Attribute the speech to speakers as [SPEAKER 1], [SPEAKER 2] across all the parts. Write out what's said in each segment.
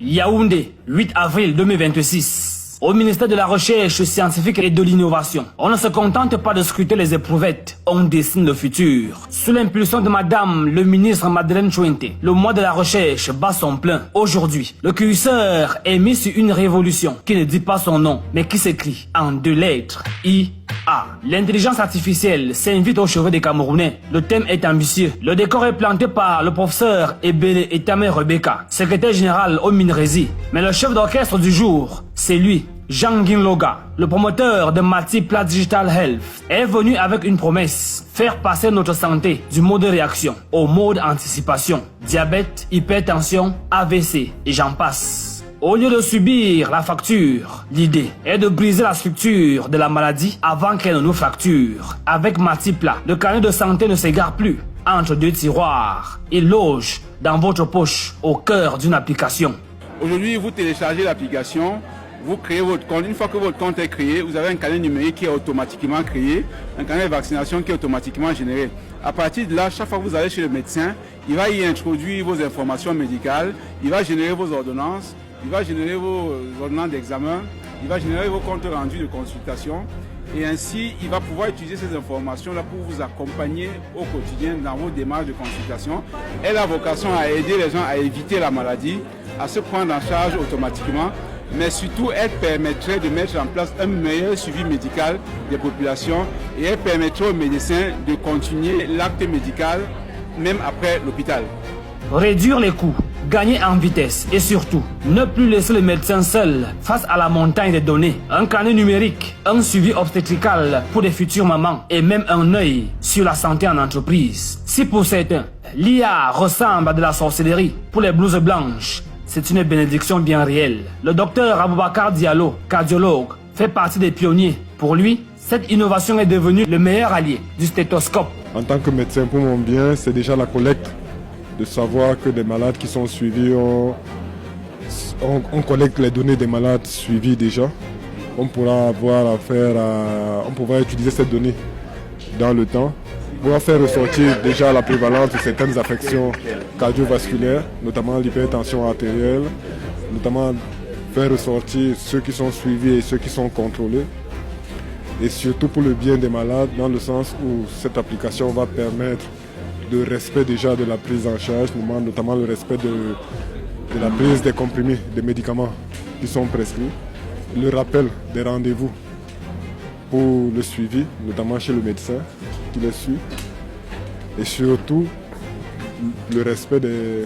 [SPEAKER 1] Yaoundé, 8 avril 2026. Au ministère de la Recherche scientifique et de l'Innovation, on ne se contente pas de scruter les éprouvettes, on dessine le futur. Sous l'impulsion de Madame le ministre Madeleine Chouinte, le mois de la recherche bat son plein. Aujourd'hui, le curseur est mis sur une révolution qui ne dit pas son nom, mais qui s'écrit en 2 lettres. IA. L'intelligence artificielle s'invite aux cheveux des Camerounais. Le thème est ambitieux. Le décor est planté par le professeur Ebele Etame Rebecca, secrétaire général au Minerési. Mais le chef d'orchestre du jour, c'est lui. Jean Guinloga, le promoteur de Matipla Digital Health, est venu avec une promesse: faire passer notre santé du mode réaction au mode anticipation. Diabète, hypertension, AVC et j'en passe. Au lieu de subir la facture, l'idée est de briser la structure de la maladie avant qu'elle ne nous fracture. Avec Matipla, le carnet de santé ne s'égare plus entre 2 tiroirs. Il loge dans votre poche au cœur d'une application.
[SPEAKER 2] Aujourd'hui, vous téléchargez l'application. Vous créez votre compte. Une fois que votre compte est créé, vous avez un carnet numérique qui est automatiquement créé, un carnet de vaccination qui est automatiquement généré. À partir de là, chaque fois que vous allez chez le médecin, il va y introduire vos informations médicales, il va générer vos ordonnances, il va générer vos ordonnances d'examen, il va générer vos comptes rendus de consultation. Et ainsi, il va pouvoir utiliser ces informations-là pour vous accompagner au quotidien dans vos démarches de consultation. Elle a vocation à aider les gens à éviter la maladie, à se prendre en charge automatiquement. Mais surtout, elle permettrait de mettre en place un meilleur suivi médical des populations et elle permettrait aux médecins de continuer l'acte médical même après l'hôpital.
[SPEAKER 1] Réduire les coûts, gagner en vitesse et surtout, ne plus laisser le médecin seul face à la montagne des données. Un carnet numérique, un suivi obstétrical pour les futures mamans et même un œil sur la santé en entreprise. Si pour certains, l'IA ressemble à de la sorcellerie pour les blouses blanches, c'est une bénédiction bien réelle. Le docteur Aboubakar Diallo, cardiologue, fait partie des pionniers. Pour lui, cette innovation est devenue le meilleur allié du stéthoscope.
[SPEAKER 3] En tant que médecin, pour mon bien, c'est déjà la collecte. De savoir que des malades qui sont suivis, on collecte les données des malades suivis déjà. On pourra avoir affaire à... On pourra utiliser ces données dans le temps. On va faire ressortir déjà la prévalence de certaines affections cardiovasculaires, notamment l'hypertension artérielle, notamment faire ressortir ceux qui sont suivis et ceux qui sont contrôlés. Et surtout pour le bien des malades, dans le sens où cette application va permettre le respect déjà de la prise en charge, notamment le respect de la prise des comprimés, des médicaments qui sont prescrits, le rappel des rendez-vous pour le suivi, notamment chez le médecin qui les suit, et surtout le respect des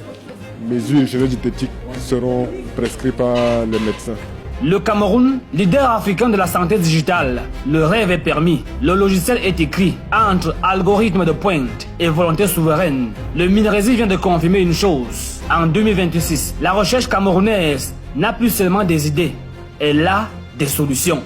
[SPEAKER 3] mesures hygiéno-diététiques qui seront prescrites par les médecins.
[SPEAKER 1] Le Cameroun, leader africain de la santé digitale, le rêve est permis. Le logiciel est écrit entre algorithme de pointe et volonté souveraine. Le Minerési vient de confirmer une chose. En 2026, la recherche camerounaise n'a plus seulement des idées, elle a des solutions.